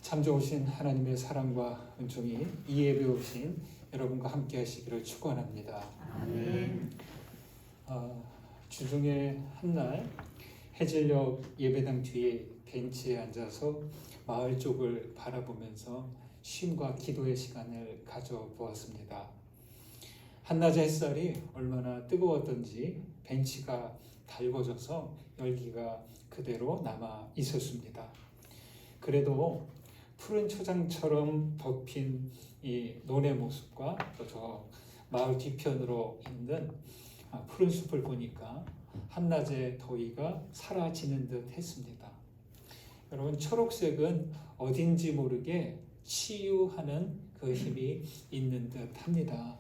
참 좋으신 하나님의 사랑과 은총이 이 예배 오신 여러분과 함께 하시기를 축원합니다. 아멘. 주중에 한날 해질녘 예배당 뒤에 벤치에 앉아서 마을 쪽을 바라보면서 쉼과 기도의 시간을 가져보았습니다. 한낮의 햇살이 얼마나 뜨거웠던지 벤치가 달궈져서 열기가 그대로 남아 있었습니다. 그래도 푸른 초장처럼 덮인 이 논의 모습과 또 저 마을 뒤편으로 있는 푸른 숲을 보니까 한낮의 더위가 사라지는 듯 했습니다. 여러분, 초록색은 어딘지 모르게 치유하는 그 힘이 있는 듯 합니다.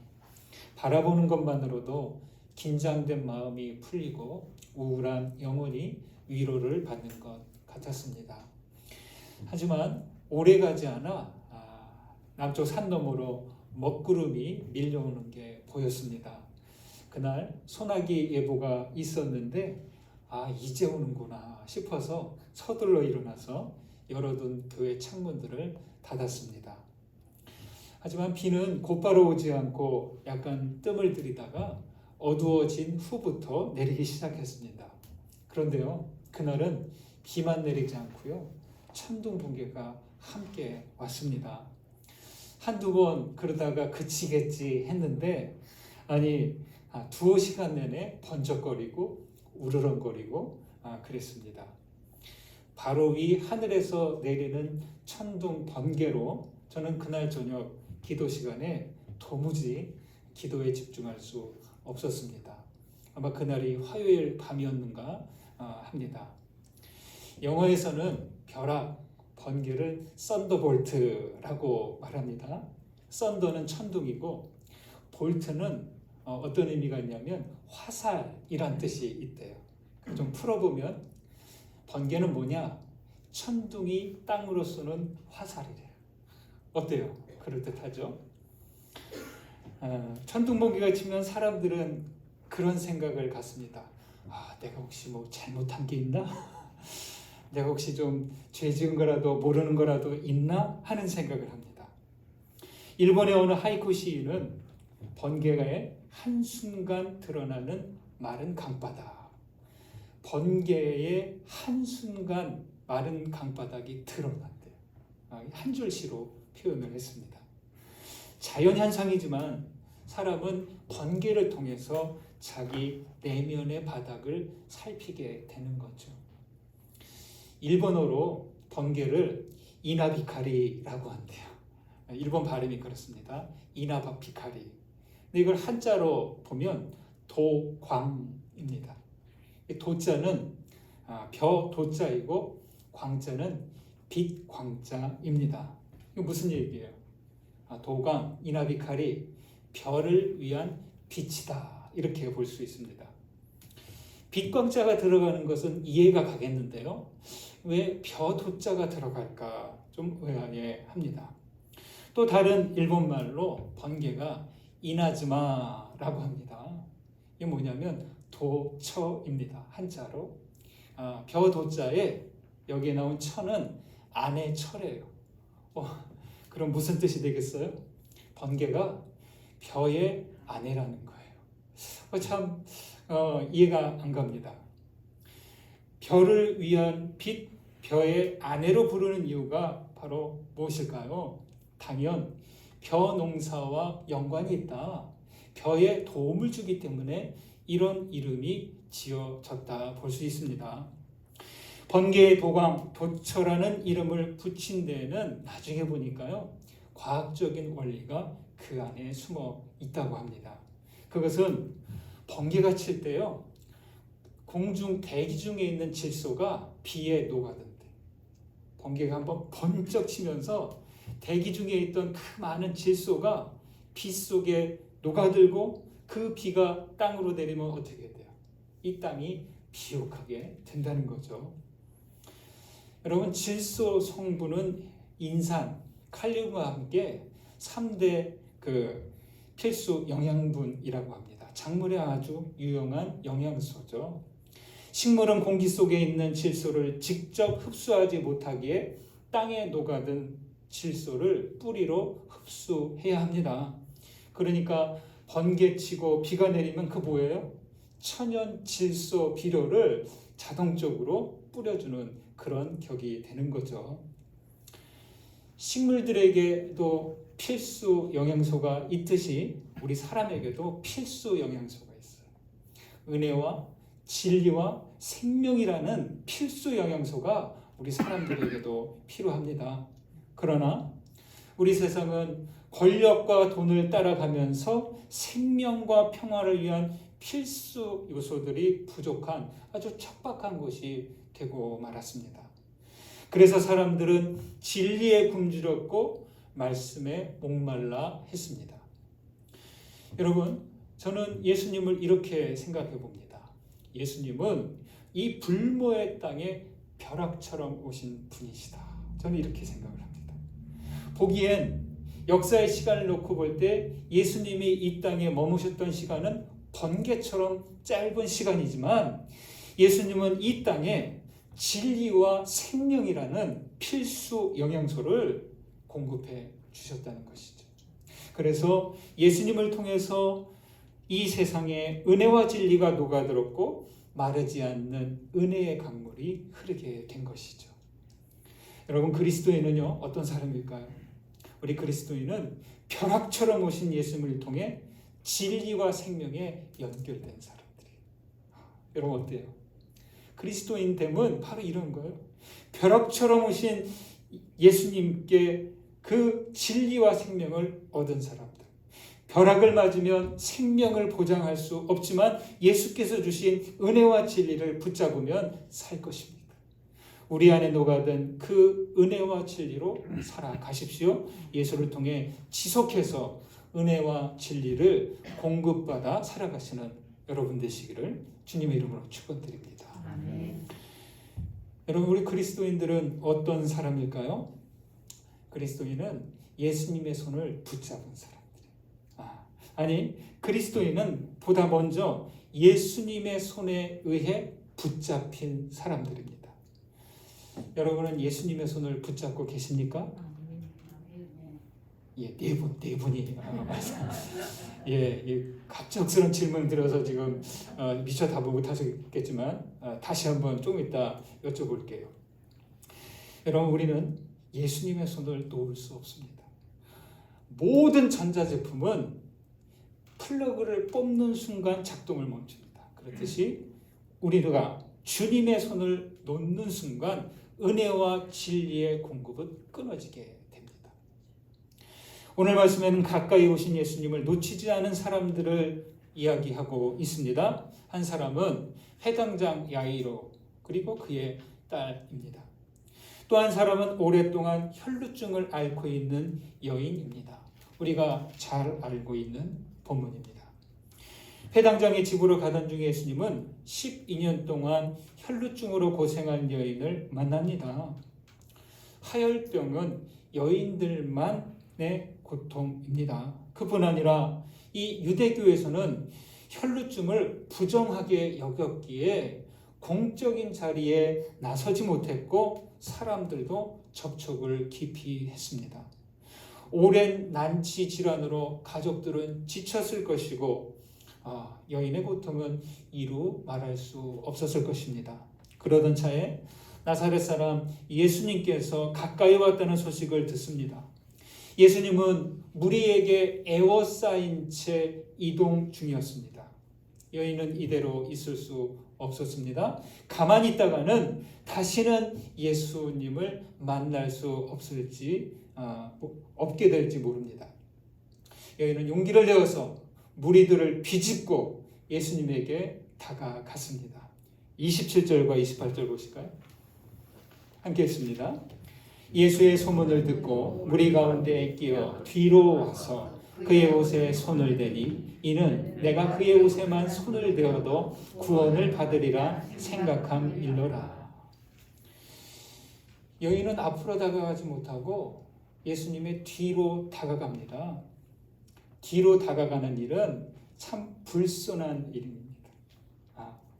바라보는 것만으로도 긴장된 마음이 풀리고 우울한 영혼이 위로를 받는 것 같았습니다. 하지만 오래가지 않아 남쪽 산 너머로 먹구름이 밀려오는 게 보였습니다. 그날 소나기 예보가 있었는데 이제 오는구나 싶어서 서둘러 일어나서 열어둔 교회 창문들을 닫았습니다. 하지만 비는 곧바로 오지 않고 약간 뜸을 들이다가 어두워진 후부터 내리기 시작했습니다. 그런데요, 그날은 비만 내리지 않고요, 천둥 번개가 함께 왔습니다. 한두 번 그러다가 그치겠지 했는데 두어 시간 내내 번쩍거리고 우르렁거리고 그랬습니다. 바로 위 하늘에서 내리는 천둥 번개로 저는 그날 저녁 기도 시간에 도무지 기도에 집중할 수 없었습니다. 아마 그날이 화요일 밤이었는가 합니다. 영어에서는 벼락, 번개를 썬더볼트라고 말합니다. 썬더는 천둥이고 볼트는 어떤 의미가 있냐면 화살이란 뜻이 있대요. 좀 풀어보면 번개는 뭐냐? 천둥이 땅으로 쏘는 화살이래요. 어때요? 그럴듯하죠? 천둥 번개가 치면 사람들은 그런 생각을 갖습니다. 내가 혹시 뭐 잘못한 게 있나? 내가 혹시 좀 죄 지은 거라도 모르는 거라도 있나? 하는 생각을 합니다. 일본의 어느 하이쿠 시인은 번개의 한순간 드러나는 마른 강바닥, 번개의 한순간 마른 강바닥이 드러난대요. 한 줄시로 표현을 했습니다. 자연현상이지만 사람은 번개를 통해서 자기 내면의 바닥을 살피게 되는 거죠. 일본어로 번개를 이나비카리라고 한대요. 일본 발음이 그렇습니다. 이나비카리. 근데 이걸 한자로 보면 도광입니다. 도자는 벼 도자이고 광자는 빛 광자입니다. 이거 무슨 얘기예요? 도광, 이나비카리, 별을 위한 빛이다. 이렇게 볼 수 있습니다. 빛광자가 들어가는 것은 이해가 가겠는데요. 왜 벼 도자가 들어갈까? 좀 의아해합니다. 또 다른 일본말로 번개가 이나즈마라고 합니다. 이게 뭐냐면 도처입니다. 한자로. 벼 도자에 여기에 나온 처는 아내 처래요. 그럼 무슨 뜻이 되겠어요? 번개가 벼의 아내라는 거예요. 참 이해가 안 갑니다. 벼를 위한 빛, 벼의 아내로 부르는 이유가 바로 무엇일까요? 당연 벼 농사와 연관이 있다. 벼에 도움을 주기 때문에 이런 이름이 지어졌다 볼 수 있습니다. 번개의 도광, 도처라는 이름을 붙인 데에는 나중에 보니까요, 과학적인 원리가 그 안에 숨어 있다고 합니다. 그것은 번개가 칠 때요, 공중 대기 중에 있는 질소가 비에 녹아든대. 번개가 한번 번쩍 치면서 대기 중에 있던 그 많은 질소가 비 속에 녹아들고 그 비가 땅으로 내리면 어떻게 돼요? 이 땅이 비옥하게 된다는 거죠. 여러분, 질소 성분은 인산, 칼륨과 함께 3대 필수 영양분이라고 합니다. 작물에 아주 유용한 영양소죠. 식물은 공기 속에 있는 질소를 직접 흡수하지 못하기에 땅에 녹아든 질소를 뿌리로 흡수해야 합니다. 그러니까 번개치고 비가 내리면 그 뭐예요? 천연 질소 비료를 자동적으로 뿌려주는 그런 격이 되는 거죠. 식물들에게도 필수 영양소가 있듯이 우리 사람에게도 필수 영양소가 있어요. 은혜와 진리와 생명이라는 필수 영양소가 우리 사람들에게도 필요합니다. 그러나 우리 세상은 권력과 돈을 따라가면서 생명과 평화를 위한 필수 요소들이 부족한 아주 척박한 곳이 되고 말았습니다. 그래서 사람들은 진리에 굶주렸고 말씀에 목말라 했습니다. 여러분, 저는 예수님을 이렇게 생각해 봅니다. 예수님은 이 불모의 땅에 벼락처럼 오신 분이시다. 저는 이렇게 생각을 합니다. 보기엔 역사의 시간을 놓고 볼 때 예수님이 이 땅에 머무셨던 시간은 번개처럼 짧은 시간이지만 예수님은 이 땅에 진리와 생명이라는 필수 영양소를 공급해 주셨다는 것이죠. 그래서 예수님을 통해서 이 세상에 은혜와 진리가 녹아들었고 마르지 않는 은혜의 강물이 흐르게 된 것이죠. 여러분, 그리스도인은요, 어떤 사람일까요? 우리 그리스도인은 벼락처럼 오신 예수님을 통해 진리와 생명에 연결된 사람들이에요. 여러분, 어때요? 그리스도인됨은 바로 이런 거예요. 벼락처럼 오신 예수님께 그 진리와 생명을 얻은 사람들. 벼락을 맞으면 생명을 보장할 수 없지만 예수께서 주신 은혜와 진리를 붙잡으면 살 것입니다. 우리 안에 녹아든 그 은혜와 진리로 살아가십시오. 예수를 통해 지속해서 은혜와 진리를 공급받아 살아가시는 여러분 되시기를 주님의 이름으로 축원드립니다. 아멘. 여러분, 우리 그리스도인들은 어떤 사람일까요? 그리스도인은 예수님의 손을 붙잡은 사람들이에요. 그리스도인은 보다 먼저 예수님의 손에 의해 붙잡힌 사람들입니다. 여러분은 예수님의 손을 붙잡고 계십니까? 예, 네 분이. 갑작스러운 질문을 드려서 지금 미처 답을 못 하셨겠지만 다시 한번 조금 이따 여쭤볼게요. 여러분, 우리는 예수님의 손을 놓을 수 없습니다. 모든 전자제품은 플러그를 뽑는 순간 작동을 멈춥니다. 그렇듯이 우리가 주님의 손을 놓는 순간 은혜와 진리의 공급은 끊어지게 됩니다. 오늘 말씀에는 가까이 오신 예수님을 놓치지 않은 사람들을 이야기하고 있습니다. 한 사람은 회당장 야이로 그리고 그의 딸입니다. 또 한 사람은 오랫동안 혈루증을 앓고 있는 여인입니다. 우리가 잘 알고 있는 본문입니다. 회당장의 집으로 가던 중에 예수님은 12년 동안 혈루증으로 고생한 여인을 만납니다. 하혈병은 여인들만의 고통입니다. 그뿐 아니라 이 유대교에서는 혈루증을 부정하게 여겼기에 공적인 자리에 나서지 못했고 사람들도 접촉을 기피했습니다. 오랜 난치 질환으로 가족들은 지쳤을 것이고 여인의 고통은 이루 말할 수 없었을 것입니다. 그러던 차에 나사렛 사람 예수님께서 가까이 왔다는 소식을 듣습니다. 예수님은 무리에게 에워싸인 채 이동 중이었습니다. 여인은 이대로 있을 수 없었습니다. 가만히 있다가는 다시는 예수님을 만날 수 없게 될지 모릅니다. 여인은 용기를 내어서 무리들을 비집고 예수님에게 다가갔습니다. 27절과 28절 보실까요? 함께 읽습니다. 예수의 소문을 듣고 무리 가운데 끼어 뒤로 와서 그의 옷에 손을 대니 이는 내가 그의 옷에만 손을 대어도 구원을 받으리라 생각함일러라. 여인은 앞으로 다가가지 못하고 예수님의 뒤로 다가갑니다. 뒤로 다가가는 일은 참 불손한 일입니다.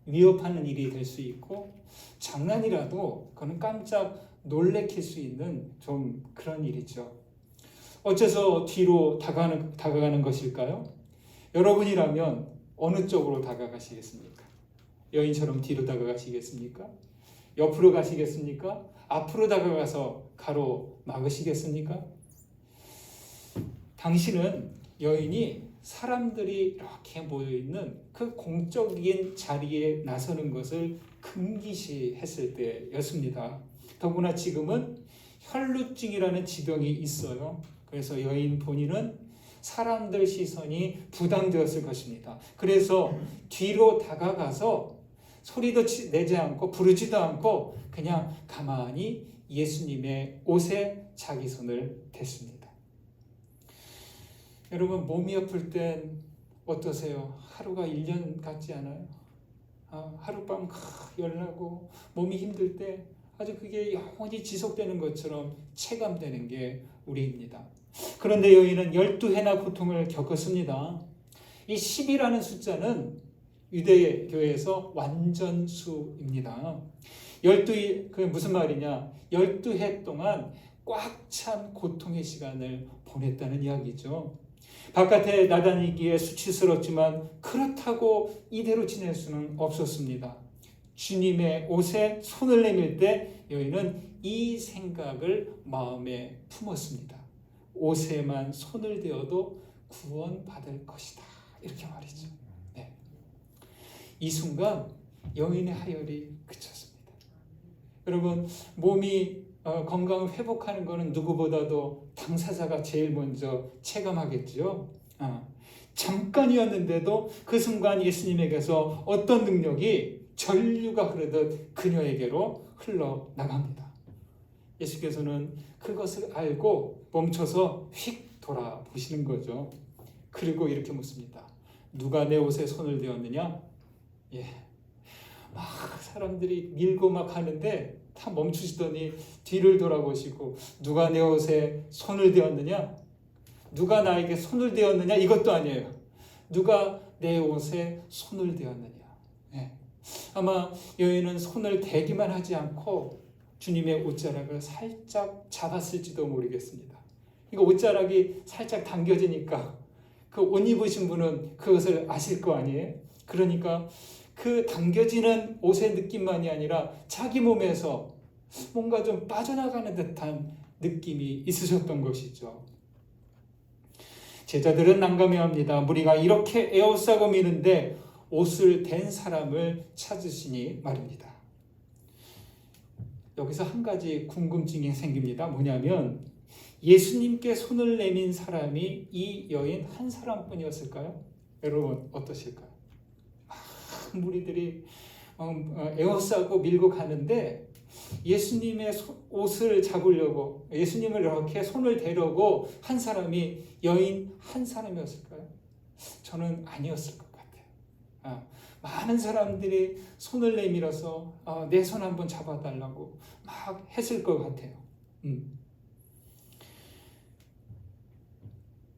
위협하는 일이 될 수 있고 장난이라도 그는 깜짝 놀래킬 수 있는 좀 그런 일이죠. 어째서 뒤로 다가가는 것일까요? 여러분이라면 어느 쪽으로 다가가시겠습니까? 여인처럼 뒤로 다가가시겠습니까? 옆으로 가시겠습니까? 앞으로 다가가서 가로막으시겠습니까? 당신은 여인이 사람들이 이렇게 모여있는 그 공적인 자리에 나서는 것을 금기시했을 때였습니다. 더구나 지금은 혈루증이라는 지병이 있어요. 그래서 여인 본인은 사람들 시선이 부담되었을 것입니다. 그래서 뒤로 다가가서 소리도 내지 않고 부르지도 않고 그냥 가만히 예수님의 옷에 자기 손을 댔습니다. 여러분, 몸이 아플 땐 어떠세요? 하루가 1년 같지 않아요? 하룻밤 열나고 몸이 힘들 때 아주 그게 영원히 지속되는 것처럼 체감되는 게 우리입니다. 그런데 여인은 12해나 고통을 겪었습니다. 이 10이라는 숫자는 유대교에서 완전수입니다. 12, 그게 무슨 말이냐? 12해 동안 꽉 찬 고통의 시간을 보냈다는 이야기죠. 바깥에 나다니기에 수치스럽지만 그렇다고 이대로 지낼 수는 없었습니다. 주님의 옷에 손을 내밀 때 여인은 이 생각을 마음에 품었습니다. 옷에만 손을 대어도 구원받을 것이다. 이렇게 말이죠. 네. 이 순간 여인의 하혈이 그쳤습니다. 여러분, 몸이 건강을 회복하는 것은 누구보다도 당사자가 제일 먼저 체감하겠죠. 잠깐이었는데도 그 순간 예수님에게서 어떤 능력이 전류가 흐르듯 그녀에게로 흘러나갑니다. 예수께서는 그것을 알고 멈춰서 휙 돌아보시는 거죠. 그리고 이렇게 묻습니다. 누가 내 옷에 손을 대었느냐? 막 사람들이 밀고 막 하는데 다 멈추시더니 뒤를 돌아보시고 누가 내 옷에 손을 대었느냐? 누가 나에게 손을 대었느냐? 이것도 아니에요. 누가 내 옷에 손을 대었느냐? 아마 여인은 손을 대기만 하지 않고 주님의 옷자락을 살짝 잡았을지도 모르겠습니다. 이거 옷자락이 살짝 당겨지니까 그 옷 입으신 분은 그것을 아실 거 아니에요? 그러니까 그 당겨지는 옷의 느낌만이 아니라 자기 몸에서 뭔가 좀 빠져나가는 듯한 느낌이 있으셨던 것이죠. 제자들은 난감해합니다. 무리가 이렇게 에워싸고 미는데 옷을 댄 사람을 찾으시니 말입니다. 여기서 한 가지 궁금증이 생깁니다. 뭐냐면 예수님께 손을 내민 사람이 이 여인 한 사람뿐이었을까요? 여러분 어떠실까요? 무리들이 에워싸고 밀고 가는데 예수님의 옷을 잡으려고 예수님을 이렇게 손을 대려고 한 사람이 여인 한 사람이었을까요? 저는 아니었을 것 같아요. 많은 사람들이 손을 내밀어서 내 손 한번 잡아달라고 막 했을 것 같아요.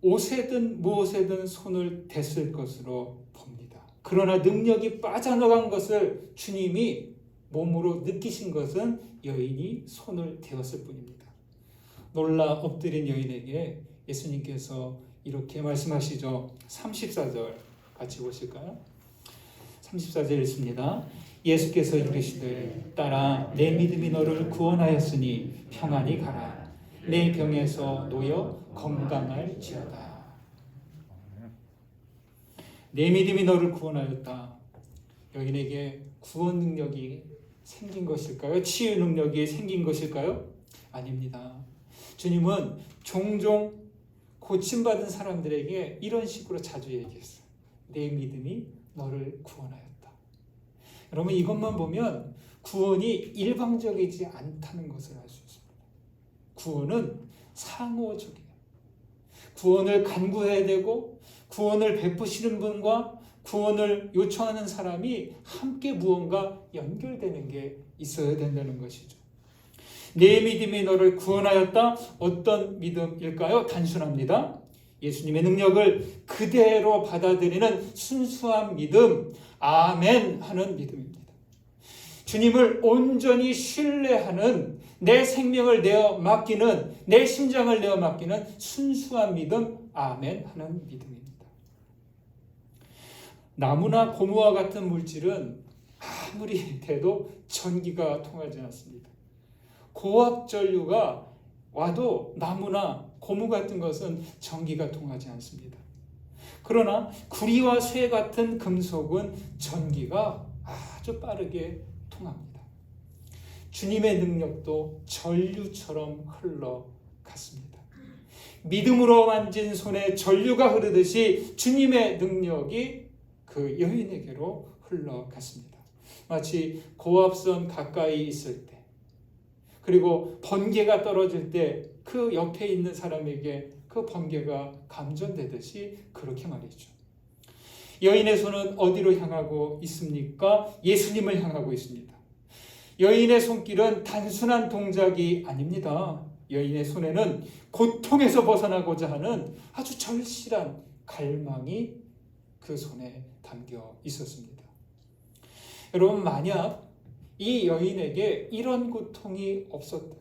옷에든 무엇에든 손을 댔을 것으로 봅니다. 그러나 능력이 빠져나간 것을 주님이 몸으로 느끼신 것은 여인이 손을 대었을 뿐입니다. 놀라 엎드린 여인에게 예수님께서 이렇게 말씀하시죠. 34절 같이 보실까요? 34절 읽습니다. 예수께서 이르시되 딸아 내 믿음이 너를 구원하였으니 평안히 가라. 내 병에서 놓여 건강할지어다. 내 믿음이 너를 구원하였다. 여인에게 구원 능력이 생긴 것일까요? 치유 능력이 생긴 것일까요? 아닙니다. 주님은 종종 고침받은 사람들에게 이런 식으로 자주 얘기했어요. 내 믿음이 너를 구원하였다. 여러분 이것만 보면 구원이 일방적이지 않다는 것을 알 수 있습니다. 구원은 상호적이에요. 구원을 간구해야 되고 구원을 베푸시는 분과 구원을 요청하는 사람이 함께 무언가 연결되는 게 있어야 된다는 것이죠. 내 믿음이 너를 구원하였다. 어떤 믿음일까요? 단순합니다. 예수님의 능력을 그대로 받아들이는 순수한 믿음, 아멘 하는 믿음입니다. 주님을 온전히 신뢰하는 내 생명을 내어 맡기는, 내 심장을 내어 맡기는 순수한 믿음, 아멘 하는 믿음입니다. 나무나 고무와 같은 물질은 아무리 돼도 전기가 통하지 않습니다. 고압 전류가 와도 나무나 고무 같은 것은 전기가 통하지 않습니다. 그러나 구리와 쇠 같은 금속은 전기가 아주 빠르게 통합니다. 주님의 능력도 전류처럼 흘러갔습니다. 믿음으로 만진 손에 전류가 흐르듯이 주님의 능력이 그 여인에게로 흘러갔습니다. 마치 고압선 가까이 있을 때, 그리고 번개가 떨어질 때 그 옆에 있는 사람에게 그 번개가 감전되듯이 그렇게 말이죠. 여인의 손은 어디로 향하고 있습니까? 예수님을 향하고 있습니다. 여인의 손길은 단순한 동작이 아닙니다. 여인의 손에는 고통에서 벗어나고자 하는 아주 절실한 갈망이 그 손에 담겨 있었습니다. 여러분, 만약 이 여인에게 이런 고통이 없었다면,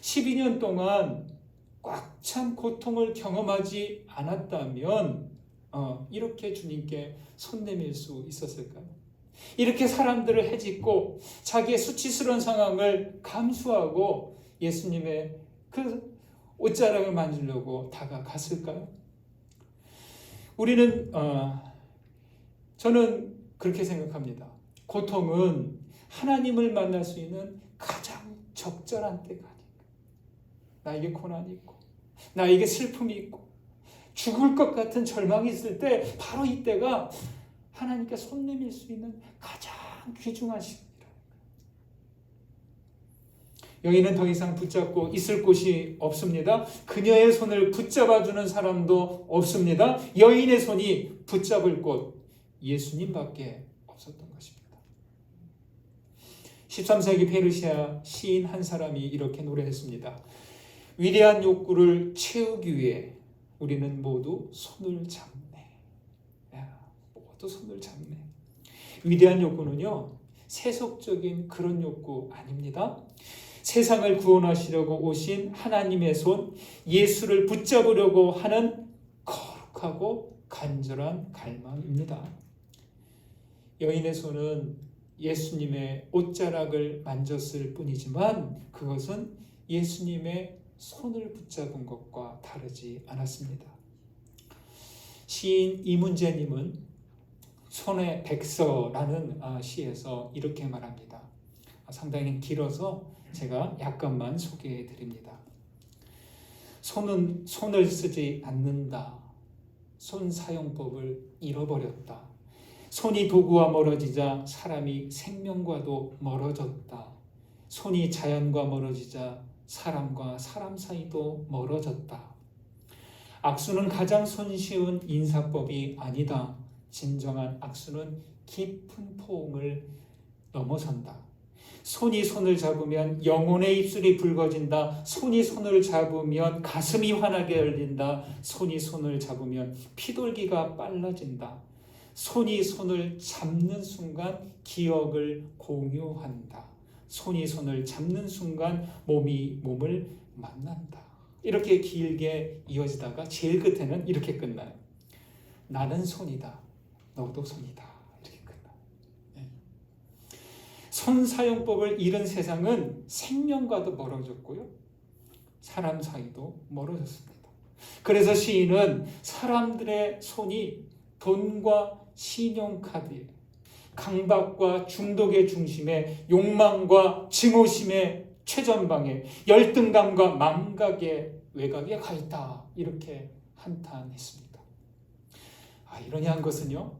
12년 동안 꽉 찬 고통을 경험하지 않았다면 이렇게 주님께 손 내밀 수 있었을까요? 이렇게 사람들을 해짓고 자기의 수치스러운 상황을 감수하고 예수님의 그 옷자락을 만지려고 다가갔을까요? 저는 그렇게 생각합니다. 고통은 하나님을 만날 수 있는 가장 적절한 때가 아닌가. 나에게 고난이 있고, 나에게 슬픔이 있고, 죽을 것 같은 절망이 있을 때 바로 이때가 하나님께 손 내밀 수 있는 가장 귀중한 시간이라. 여인은 더 이상 붙잡고 있을 곳이 없습니다. 그녀의 손을 붙잡아주는 사람도 없습니다. 여인의 손이 붙잡을 곳, 예수님밖에 없었던 것입니다. 13세기 페르시아 시인 한 사람이 이렇게 노래했습니다. 위대한 욕구를 채우기 위해 우리는 모두 손을 잡네. 모두 손을 잡네. 위대한 욕구는요, 세속적인 그런 욕구 아닙니다. 세상을 구원하시려고 오신 하나님의 손, 예수를 붙잡으려고 하는 거룩하고 간절한 갈망입니다. 여인의 손은 예수님의 옷자락을 만졌을 뿐이지만 그것은 예수님의 손을 붙잡은 것과 다르지 않았습니다. 시인 이문재님은 손의 백서라는 시에서 이렇게 말합니다. 상당히 길어서 제가 약간만 소개해 드립니다. 손은 손을 쓰지 않는다. 손 사용법을 잃어버렸다. 손이 도구와 멀어지자 사람이 생명과도 멀어졌다. 손이 자연과 멀어지자 사람과 사람 사이도 멀어졌다. 악수는 가장 손쉬운 인사법이 아니다. 진정한 악수는 깊은 포옹을 넘어선다. 손이 손을 잡으면 영혼의 입술이 붉어진다. 손이 손을 잡으면 가슴이 환하게 열린다. 손이 손을 잡으면 피돌기가 빨라진다. 손이 손을 잡는 순간 기억을 공유한다. 손이 손을 잡는 순간 몸이 몸을 만난다. 이렇게 길게 이어지다가 제일 끝에는 이렇게 끝나요. 나는 손이다. 너도 손이다. 이렇게 끝나요. 손 사용법을 잃은 세상은 생명과도 멀어졌고요. 사람 사이도 멀어졌습니다. 그래서 시인은 사람들의 손이 돈과 신용카드, 강박과 중독의 중심에, 욕망과 증오심의 최전방에, 열등감과 망각의 외곽에 가 있다. 이렇게 한탄했습니다. 이러냐한 것은요,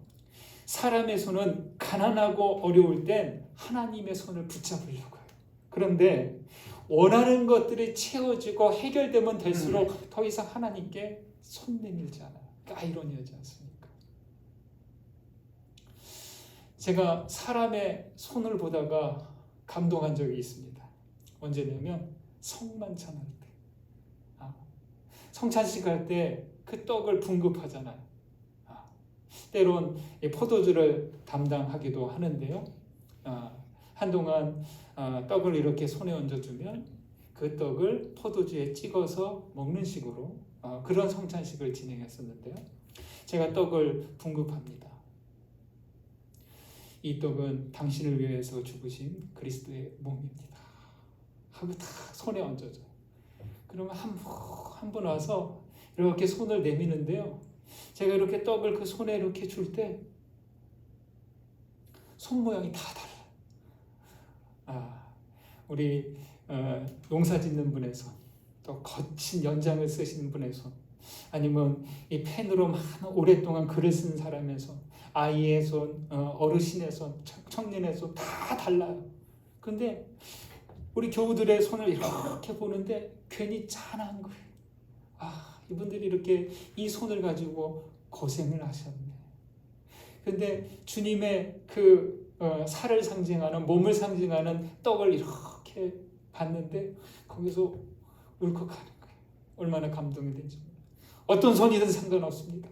사람의 손은 가난하고 어려울 땐 하나님의 손을 붙잡으려고 해요. 그런데 원하는 것들이 채워지고 해결되면 될수록 더 이상 하나님께 손 내밀지 않아요. 아이러니하지 않습니까? 제가 사람의 손을 보다가 감동한 적이 있습니다. 언제냐면 성만찬 할 때. 성찬식 할 때 그 떡을 분급하잖아요. 때론 포도주를 담당하기도 하는데요. 한동안 떡을 이렇게 손에 얹어주면 그 떡을 포도주에 찍어서 먹는 식으로 그런 성찬식을 진행했었는데요. 제가 떡을 분급합니다. 이 떡은 당신을 위해서 죽으신 그리스도의 몸입니다 하고 다 손에 얹어줘요. 그러면 한 분 와서 이렇게 손을 내미는데요. 제가 이렇게 떡을 그 손에 이렇게 줄 때 손 모양이 다 달라요. 우리 농사 짓는 분의 손, 또 거친 연장을 쓰시는 분의 손, 아니면 이 펜으로 오랫동안 글을 쓴 사람의 손, 아이의 손, 어르신의 손, 청년의 손 다 달라요. 근데 우리 교우들의 손을 이렇게 보는데 괜히 짠한 거예요. 이분들이 이렇게 이 손을 가지고 고생을 하셨네. 근데 주님의 그 살을 상징하는, 몸을 상징하는 떡을 이렇게 봤는데 거기서 울컥하는 거예요. 얼마나 감동이 된지. 어떤 손이든 상관없습니다.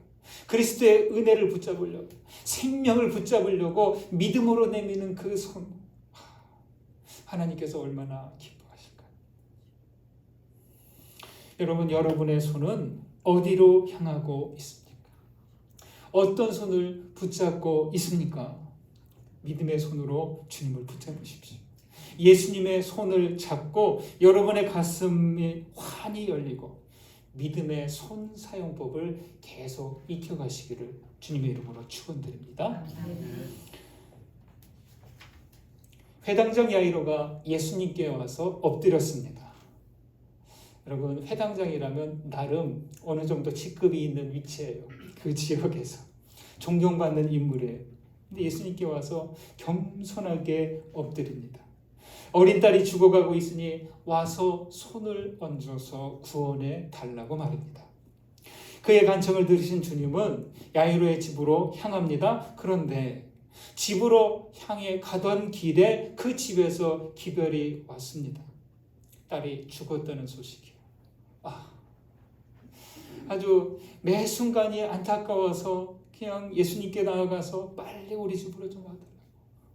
그리스도의 은혜를 붙잡으려고, 생명을 붙잡으려고 믿음으로 내미는 그 손, 하나님께서 얼마나 기뻐하실까요? 여러분, 여러분의 손은 어디로 향하고 있습니까? 어떤 손을 붙잡고 있습니까? 믿음의 손으로 주님을 붙잡으십시오. 예수님의 손을 잡고 여러분의 가슴이 환히 열리고 믿음의 손 사용법을 계속 익혀가시기를 주님의 이름으로 축원드립니다. 회당장 야이로가 예수님께 와서 엎드렸습니다. 여러분, 회당장이라면 나름 어느 정도 직급이 있는 위치예요. 그 지역에서 존경받는 인물이에요. 근데 예수님께 와서 겸손하게 엎드립니다. 어린 딸이 죽어가고 있으니 와서 손을 얹어서 구원해 달라고 말합니다. 그의 간청을 들으신 주님은 야이로의 집으로 향합니다. 그런데 집으로 향해 가던 길에 그 집에서 기별이 왔습니다. 딸이 죽었다는 소식이요. 아주 매 순간이 안타까워서 그냥 예수님께 나아가서 빨리 우리 집으로 좀 와달라고,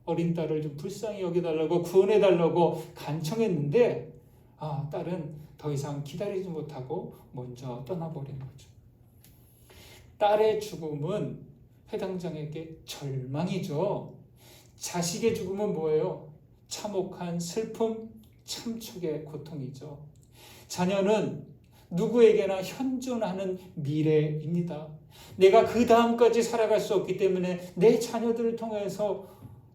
어린 딸을 좀 불쌍히 여겨달라고, 구원해달라고 간청했는데 딸은 더 이상 기다리지 못하고 먼저 떠나버린 거죠. 딸의 죽음은 회당장에게 절망이죠. 자식의 죽음은 뭐예요? 참혹한 슬픔, 참척의 고통이죠. 자녀는 누구에게나 현존하는 미래입니다. 내가 그 다음까지 살아갈 수 없기 때문에 내 자녀들을 통해서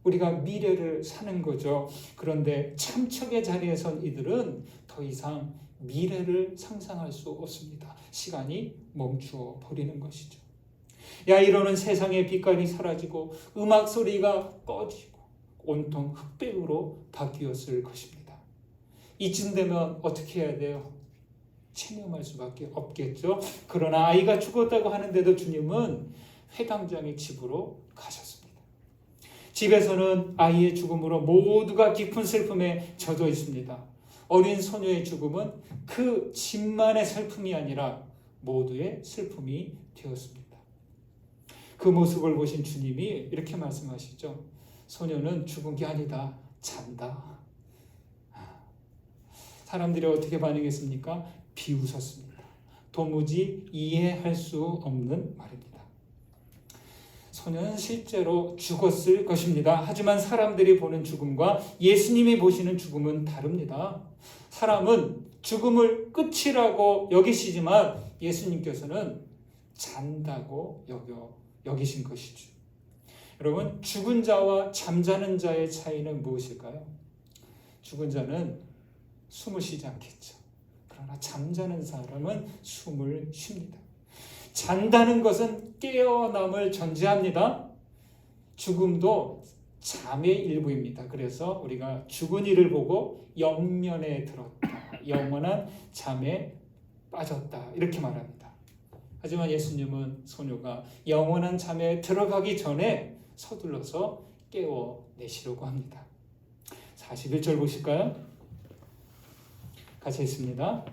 우리가 미래를 사는 거죠. 그런데 참척의 자리에 선 이들은 더 이상 미래를 상상할 수 없습니다. 시간이 멈추어 버리는 것이죠. 야이로는 세상의 빛깔이 사라지고 음악 소리가 꺼지고 온통 흑백으로 바뀌었을 것입니다. 이쯤 되면 어떻게 해야 돼요? 체념할 수밖에 없겠죠. 그러나 아이가 죽었다고 하는데도 주님은 회당장의 집으로 가셨습니다. 집에서는 아이의 죽음으로 모두가 깊은 슬픔에 젖어 있습니다. 어린 소녀의 죽음은 그 집만의 슬픔이 아니라 모두의 슬픔이 되었습니다. 그 모습을 보신 주님이 이렇게 말씀하시죠. 소녀는 죽은 게 아니다, 잔다. 사람들이 어떻게 반응했습니까? 비웃었습니다. 도무지 이해할 수 없는 말입니다. 소녀는 실제로 죽었을 것입니다. 하지만 사람들이 보는 죽음과 예수님이 보시는 죽음은 다릅니다. 사람은 죽음을 끝이라고 여기시지만 예수님께서는 잔다고 여기신 것이죠. 여러분, 죽은 자와 잠자는 자의 차이는 무엇일까요? 죽은 자는 숨을 쉬지 않겠죠. 그러나 잠자는 사람은 숨을 쉽니다. 잔다는 것은 깨어남을 전제합니다. 죽음도 잠의 일부입니다. 그래서 우리가 죽은 이를 보고 영면에 들었다, 영원한 잠에 빠졌다, 이렇게 말합니다. 하지만 예수님은 소녀가 영원한 잠에 들어가기 전에 서둘러서 깨워내시려고 합니다. 41절 보실까요? 같이 있습니다.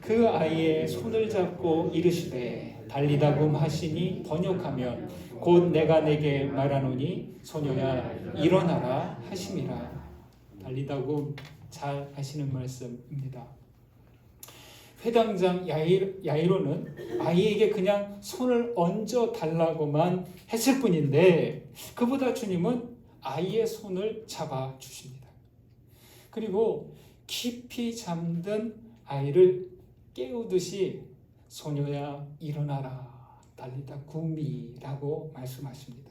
그 아이의 손을 잡고 이르시되 달리다금 하시니 번역하면 곧 내가 내게 말하노니 소녀야 일어나라 하심이라. 달리다고 잘 아시는 말씀입니다. 회당장 야이로는 아이에게 그냥 손을 얹어 달라고만 했을 뿐인데 그보다 주님은 아이의 손을 잡아 주십니다. 그리고 깊이 잠든 아이를 깨우듯이 소녀야 일어나라 달리다 구미라고 말씀하십니다.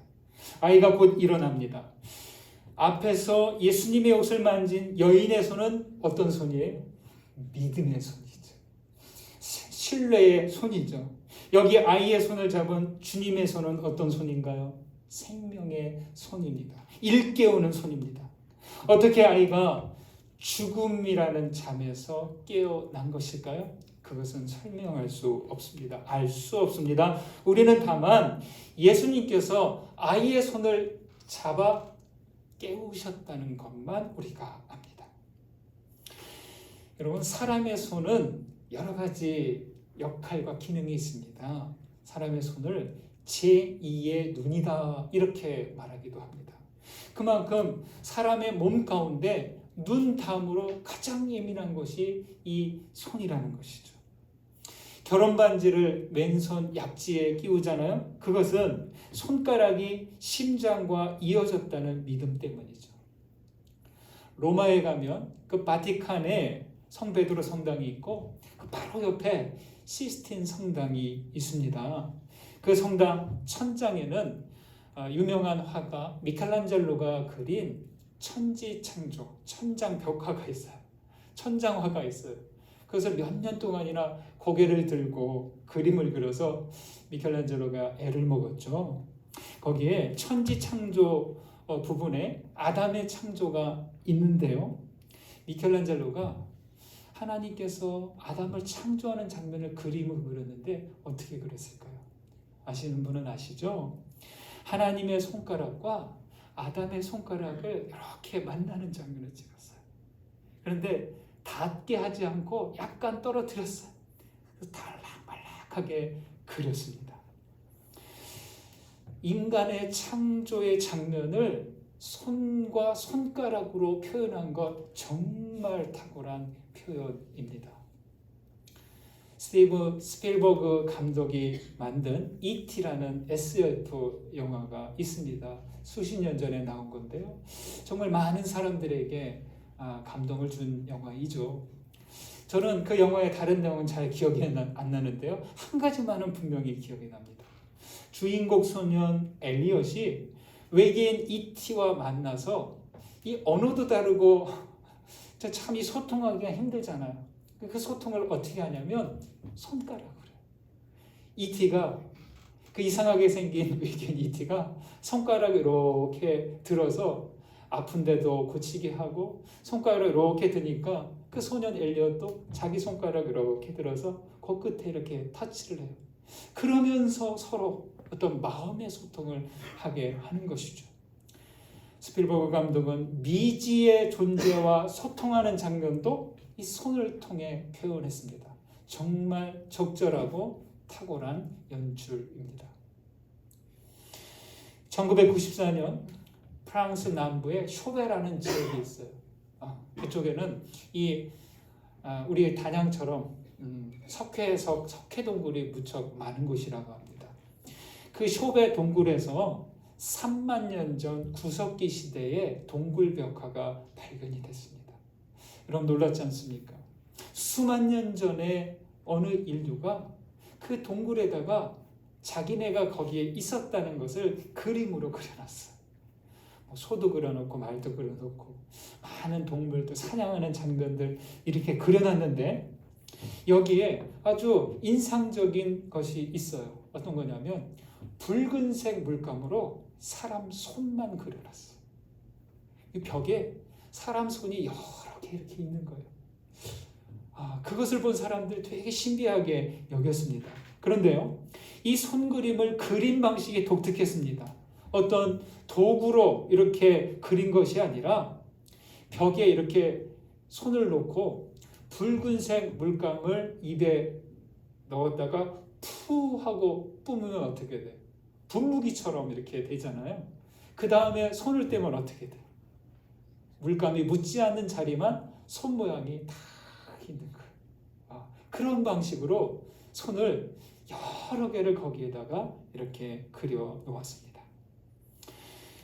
아이가 곧 일어납니다. 앞에서 예수님의 옷을 만진 여인의 손은 어떤 손이에요? 믿음의 손이죠. 신뢰의 손이죠. 여기 아이의 손을 잡은 주님의 손은 어떤 손인가요? 생명의 손입니다. 일깨우는 손입니다. 어떻게 아이가 죽음이라는 잠에서 깨어난 것일까요? 그것은 설명할 수 없습니다. 알 수 없습니다. 우리는 다만 예수님께서 아이의 손을 잡아 깨우셨다는 것만 우리가 압니다. 여러분, 사람의 손은 여러 가지 역할과 기능이 있습니다. 사람의 손을 제2의 눈이다 이렇게 말하기도 합니다. 그만큼 사람의 몸 가운데 눈 다음으로 가장 예민한 것이 이 손이라는 것이죠. 결혼 반지를 왼손 약지에 끼우잖아요. 그것은 손가락이 심장과 이어졌다는 믿음 때문이죠. 로마에 가면 그 바티칸에 성 베드로 성당이 있고 그 바로 옆에 시스틴 성당이 있습니다. 그 성당 천장에는 유명한 화가 미켈란젤로가 그린 천지창조, 천장벽화가 있어요. 천장화가 있어요. 그래서 몇 년 동안이나 고개를 들고 그림을 그려서 미켈란젤로가 애를 먹었죠. 거기에 천지창조 부분에 아담의 창조가 있는데요. 미켈란젤로가 하나님께서 아담을 창조하는 장면을 그림으로 그렸는데 어떻게 그렸을까요? 아시는 분은 아시죠? 하나님의 손가락과 아담의 손가락을 이렇게 만나는 장면을 찍었어요. 그런데 닿게 하지 않고 약간 떨어뜨렸어요. 그래서 달락말락하게 그렸습니다. 인간의 창조의 장면을 손과 손가락으로 표현한 것 정말 탁월한 표현입니다. 스티븐 스필버그 감독이 만든 E.T.라는 SF 영화가 있습니다. 수십 년 전에 나온 건데요. 정말 많은 사람들에게 감동을 준 영화이죠. 저는 그 영화의 다른 내용은 잘 기억이 안 나는데요. 한 가지만은 분명히 기억이 납니다. 주인공 소년 엘리엇이 외계인 E.T.와 만나서 이 언어도 다르고 참 이 소통하기가 힘들잖아요. 그 소통을 어떻게 하냐면 손가락으로. E.T.가 그 이상하게 생긴 외계인 E.T.가 손가락을 이렇게 들어서 아픈데도 고치게 하고 손가락을 이렇게 드니까 그 소년 엘리엇도 자기 손가락을 이렇게 들어서 그 끝에 이렇게 터치를 해요. 그러면서 서로 어떤 마음의 소통을 하게 하는 것이죠. 스필버그 감독은 미지의 존재와 소통하는 장면도 이 손을 통해 표현했습니다. 정말 적절하고 탁월한 연출입니다. 1994년 프랑스 남부에 쇼베라는 지역이 있어요. 그쪽에는 우리 단양처럼 석회 동굴이 무척 많은 곳이라고 합니다. 그 쇼베 동굴에서 3만 년 전 구석기 시대의 동굴 벽화가 발견이 됐습니다. 여러분 놀랍지 않습니까? 수만 년 전에 어느 인류가 그 동굴에다가 자기네가 거기에 있었다는 것을 그림으로 그려놨어요. 소도 그려놓고 말도 그려놓고 많은 동물도 사냥하는 장면들 이렇게 그려놨는데 여기에 아주 인상적인 것이 있어요. 어떤 거냐면 붉은색 물감으로 사람 손만 그려놨어요. 이 벽에 사람 손이 여러 개 이렇게 있는 거예요. 그것을 본 사람들 되게 신비하게 여겼습니다. 그런데요, 이 손그림을 그린 방식이 독특했습니다. 어떤 도구로 이렇게 그린 것이 아니라 벽에 이렇게 손을 놓고 붉은색 물감을 입에 넣었다가 푸 하고 뿜으면 어떻게 돼요? 분무기처럼 이렇게 되잖아요. 그 다음에 손을 떼면 어떻게 돼요? 물감이 묻지 않는 자리만 손 모양이 다 있는 거예요. 그런 방식으로 손을 여러 개를 거기에다가 이렇게 그려 놓았습니다.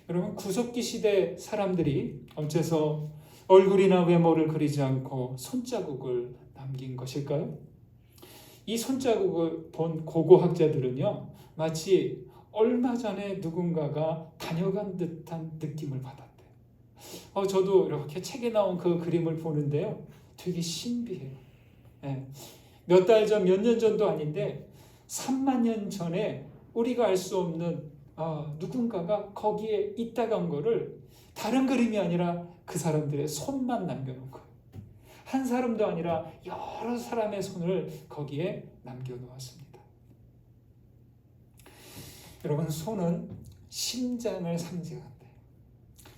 여러분, 구석기 시대 사람들이 어째서 얼굴이나 외모를 그리지 않고 손자국을 남긴 것일까요? 이 손자국을 본 고고학자들은요, 마치 얼마 전에 누군가가 다녀간 듯한 느낌을 받았대요. 저도 이렇게 책에 나온 그 그림을 보는데요, 되게 신비해요. 몇 달 전, 몇 년 전도 아닌데 3만 년 전에 우리가 알 수 없는 누군가가 거기에 있다간 거를 다른 그림이 아니라 그 사람들의 손만 남겨놓은 거예요. 한 사람도 아니라 여러 사람의 손을 거기에 남겨놓았습니다. 여러분, 손은 심장을 상징한대요.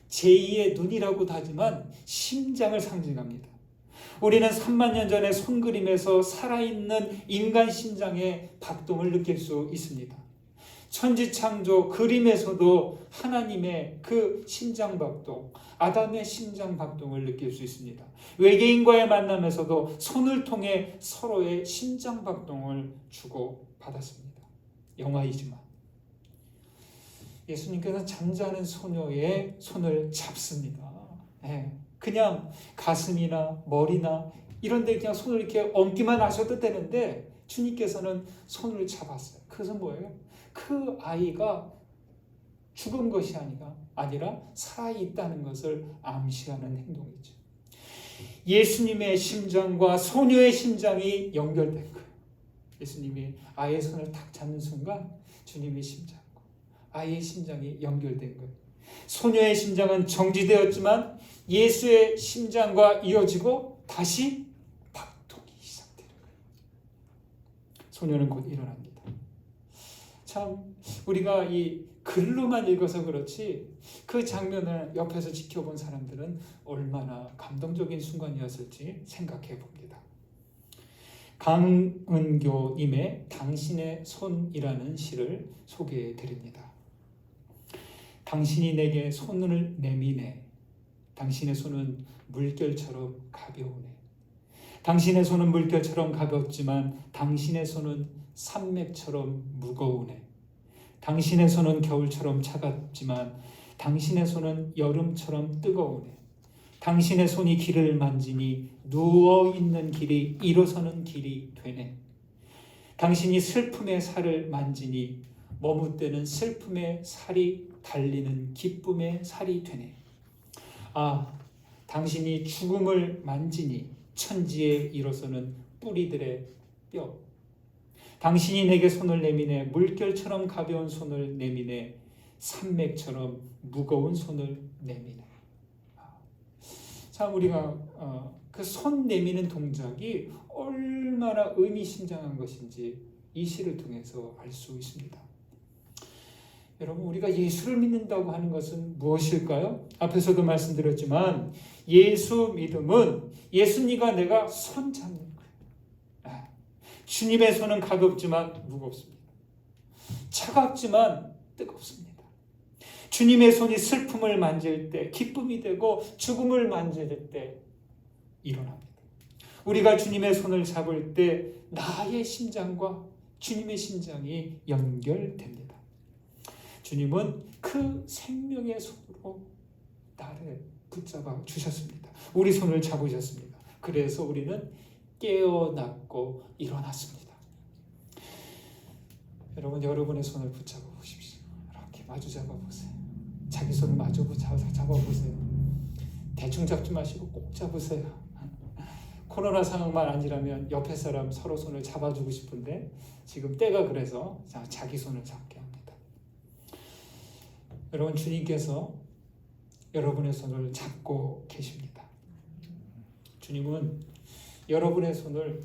제2의 눈이라고도 하지만 심장을 상징합니다. 우리는 3만 년 전에 손그림에서 살아있는 인간 심장의 박동을 느낄 수 있습니다. 천지창조 그림에서도 하나님의 그 심장박동, 아담의 심장박동을 느낄 수 있습니다. 외계인과의 만남에서도 손을 통해 서로의 심장박동을 주고받았습니다. 영화이지만 예수님께서 잠자는 소녀의 손을 잡습니다. 그냥 가슴이나 머리나 이런 데 그냥 손을 이렇게 얹기만 하셔도 되는데 주님께서는 손을 잡았어요. 그것은 뭐예요? 그 아이가 죽은 것이 아니라 살아있다는 것을 암시하는 행동이죠. 예수님의 심장과 소녀의 심장이 연결된 거예요. 예수님이 아이의 손을 딱 잡는 순간 주님의 심장과 아이의 심장이 연결된 거예요. 소녀의 심장은 정지되었지만 예수의 심장과 이어지고 다시 박동이 시작되는 거예요. 소녀는 곧 일어납니다. 참 우리가 이 글로만 읽어서 그렇지 그 장면을 옆에서 지켜본 사람들은 얼마나 감동적인 순간이었을지 생각해 봅니다. 강은교님의 당신의 손이라는 시를 소개해 드립니다. 당신이 내게 손을 내미네. 당신의 손은 물결처럼 가벼우네. 당신의 손은 물결처럼 가볍지만 당신의 손은 산맥처럼 무거우네. 당신의 손은 겨울처럼 차갑지만 당신의 손은 여름처럼 뜨거우네. 당신의 손이 길을 만지니 누워있는 길이 일어서는 길이 되네. 당신이 슬픔의 살을 만지니 머뭇대는 슬픔의 살이 달리는 기쁨의 살이 되네. 당신이 죽음을 만지니 천지에 일어서는 뿌리들의 뼈. 당신이 내게 손을 내미네. 물결처럼 가벼운 손을 내미네. 산맥처럼 무거운 손을 내미네. 참 우리가 그 손 내미는 동작이 얼마나 의미심장한 것인지 이 시를 통해서 알 수 있습니다. 여러분, 우리가 예수를 믿는다고 하는 것은 무엇일까요? 앞에서도 말씀드렸지만 예수 믿음은 예수님과 내가 손 잡는 거예요. 주님의 손은 가볍지만 무겁습니다. 차갑지만 뜨겁습니다. 주님의 손이 슬픔을 만질 때 기쁨이 되고 죽음을 만질 때 일어납니다. 우리가 주님의 손을 잡을 때 나의 심장과 주님의 심장이 연결됩니다. 주님은 그 생명의 손으로 나를 붙잡아 주셨습니다. 우리 손을 잡으셨습니다. 그래서 우리는 깨어났고 일어났습니다. 여러분, 여러분의 손을 붙잡아 보십시오. 이렇게 마주 잡아 보세요. 자기 손을 마주 잡아 보세요. 대충 잡지 마시고 꼭 잡으세요. 코로나 상황만 아니라면 옆에 사람 서로 손을 잡아주고 싶은데 지금 때가 그래서 자기 손을 잡게 합니다. 여러분, 주님께서 여러분의 손을 잡고 계십니다. 주님은 여러분의 손을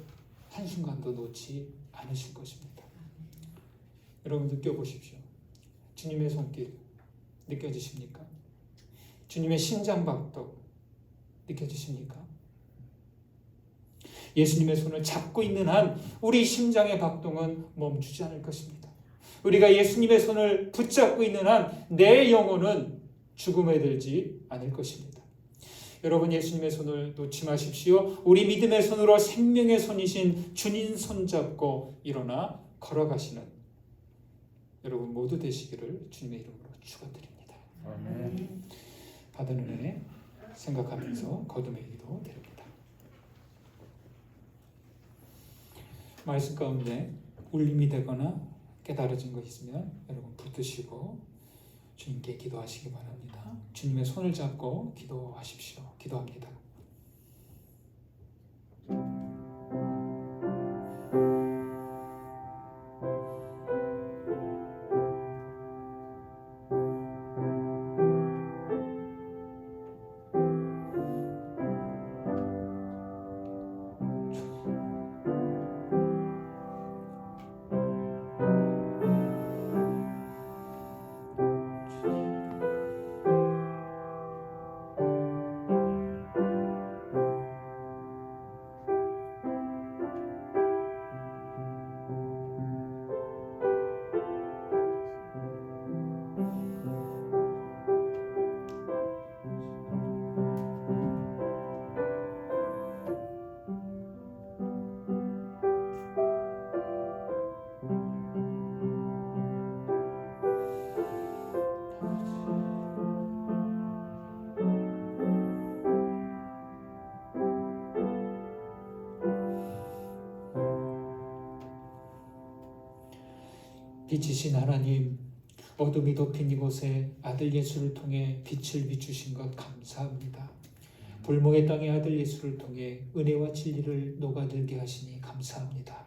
한순간도 놓지 않으실 것입니다. 여러분, 느껴보십시오. 주님의 손길 느껴지십니까? 주님의 심장박동 느껴지십니까? 예수님의 손을 잡고 있는 한 우리 심장의 박동은 멈추지 않을 것입니다. 우리가 예수님의 손을 붙잡고 있는 한 내 영혼은 죽음에 들지 않을 것입니다. 여러분 예수님의 손을 놓지 마십시오. 우리 믿음의 손으로 생명의 손이신 주님 손잡고 일어나 걸어가시는 여러분 모두 되시기를 주님의 이름으로 축원드립니다. 아멘. 받은 은혜 생각하면서 거듭의 기도 드립니다. 말씀 가운데 울림이 되거나 깨달아진 것 있으면 여러분 붙드시고 주님께 기도하시기 바랍니다. 주님의 손을 잡고 기도하십시오. 기도합니다. 빛이신 하나님, 어둠이 덮인 이곳에 아들 예수를 통해 빛을 비추신 것 감사합니다. 불목의 땅의 아들 예수를 통해 은혜와 진리를 녹아들게 하시니 감사합니다.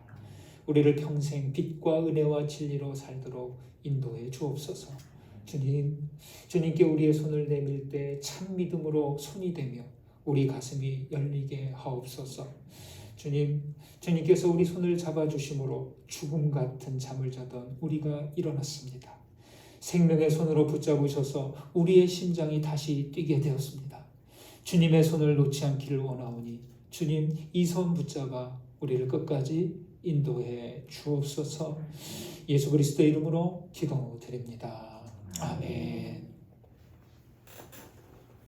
우리를 평생 빛과 은혜와 진리로 살도록 인도해 주옵소서. 주님, 주님께 우리의 손을 내밀 때 참 믿음으로 손이 되며 우리 가슴이 열리게 하옵소서. 주님, 주님께서 우리 손을 잡아주심으로 죽음 같은 잠을 자던 우리가 일어났습니다. 생명의 손으로 붙잡으셔서 우리의 심장이 다시 뛰게 되었습니다. 주님의 손을 놓지 않기를 원하오니 주님, 이 손 붙잡아 우리를 끝까지 인도해 주옵소서. 예수 그리스도의 이름으로 기도드립니다. 아멘.